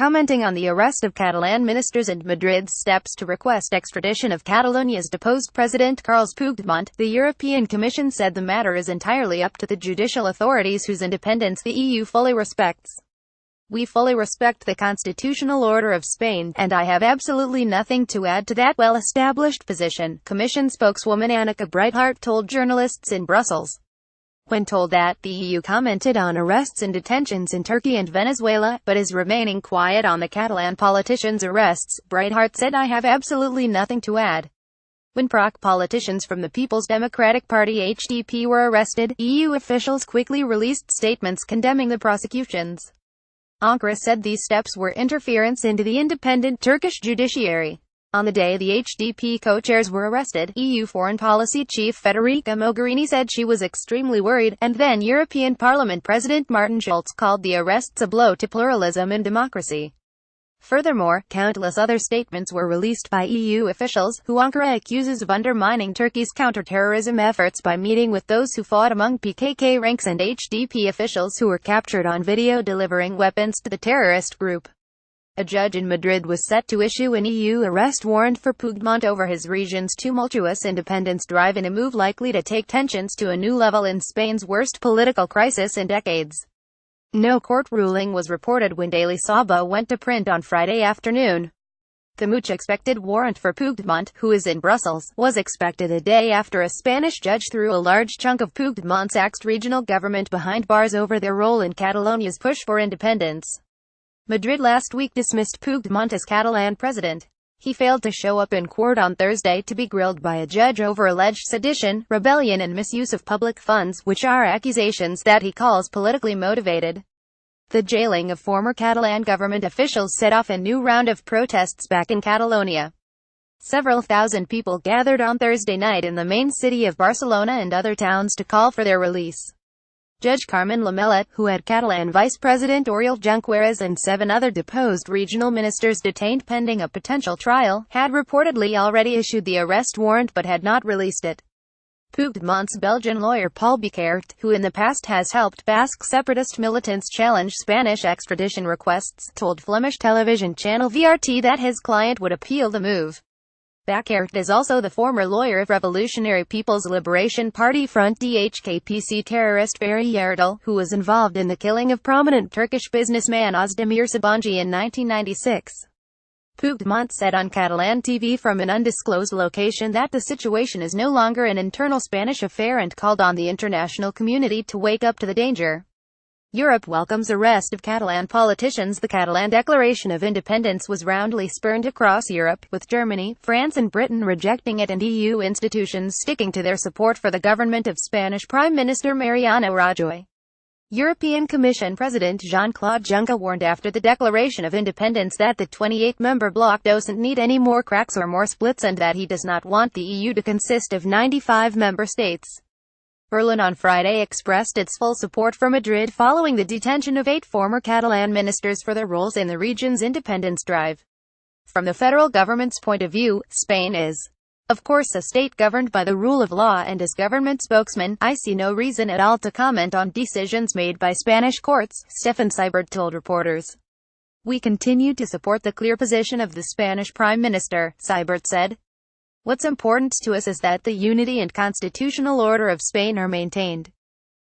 commenting on the arrest of Catalan ministers and Madrid's steps to request extradition of Catalonia's deposed President Carles Puigdemont, the European Commission said the matter is entirely up to the judicial authorities whose independence the EU fully respects. We fully respect the constitutional order of Spain, and I have absolutely nothing to add to that well-established position, Commission spokeswoman Annika Breidthardt told journalists in Brussels. When told that, the EU commented on arrests and detentions in Turkey and Venezuela, but is remaining quiet on the Catalan politicians' arrests, Breidthardt said, I have absolutely nothing to add. When PROC politicians from the Peoples Democratic Party HDP were arrested, EU officials quickly released statements condemning the prosecutions. Ankara said these steps were interference into the independent Turkish judiciary. On the day the HDP co-chairs were arrested, EU Foreign Policy Chief Federica Mogherini said she was extremely worried, and then European Parliament President Martin Schulz called the arrests a blow to pluralism and democracy. Furthermore, countless other statements were released by EU officials, who Ankara accuses of undermining Turkey's counter-terrorism efforts by meeting with those who fought among PKK ranks and HDP officials who were captured on video delivering weapons to the terrorist group. A judge in Madrid was set to issue an EU arrest warrant for Puigdemont over his region's tumultuous independence drive in a move likely to take tensions to a new level in Spain's worst political crisis in decades. No court ruling was reported when Daily Sabah went to print on Friday afternoon. The much-expected warrant for Puigdemont, who is in Brussels, was expected a day after a Spanish judge threw a large chunk of Puigdemont's axed regional government behind bars over their role in Catalonia's push for independence. Madrid last week dismissed Puigdemont as Catalan president. He failed to show up in court on Thursday to be grilled by a judge over alleged sedition, rebellion and misuse of public funds, which are accusations that he calls politically motivated. The jailing of former Catalan government officials set off a new round of protests back in Catalonia. Several thousand people gathered on Thursday night in the main city of Barcelona and other towns to call for their release. Judge Carmen Lamela, who had Catalan Vice President Oriol Junqueras and 7 other deposed regional ministers detained pending a potential trial, had reportedly already issued the arrest warrant but had not released it. Puigdemont's Belgian lawyer Paul Bekaert, who in the past has helped Basque separatist militants challenge Spanish extradition requests, told Flemish television channel VRT that his client would appeal the move. Bekaert is also the former lawyer of Revolutionary People's Liberation Party Front DHKPC terrorist Fehriye Erdal, who was involved in the killing of prominent Turkish businessman Özdemir Sabancı in 1996. Puigdemont said on Catalan TV from an undisclosed location that the situation is no longer an internal Spanish affair and called on the international community to wake up to the danger. Europe welcomes arrest of Catalan politicians. The Catalan Declaration of Independence was roundly spurned across Europe, with Germany, France and Britain rejecting it and EU institutions sticking to their support for the government of Spanish Prime Minister Mariano Rajoy. European Commission President JeanClaude Juncker warned after the Declaration of Independence that the 28-member bloc doesn't need any more cracks or more splits and that he does not want the EU to consist of 95 member states. Berlin on Friday expressed its full support for Madrid following the detention of 8 former Catalan ministers for their roles in the region's independence drive. From the federal government's point of view, Spain is, of course, a state governed by the rule of law, and as government spokesman, I see no reason at all to comment on decisions made by Spanish courts, Stefan Seibert told reporters. We continue to support the clear position of the Spanish Prime Minister, Seibert said. What's important to us is that the unity and constitutional order of Spain are maintained.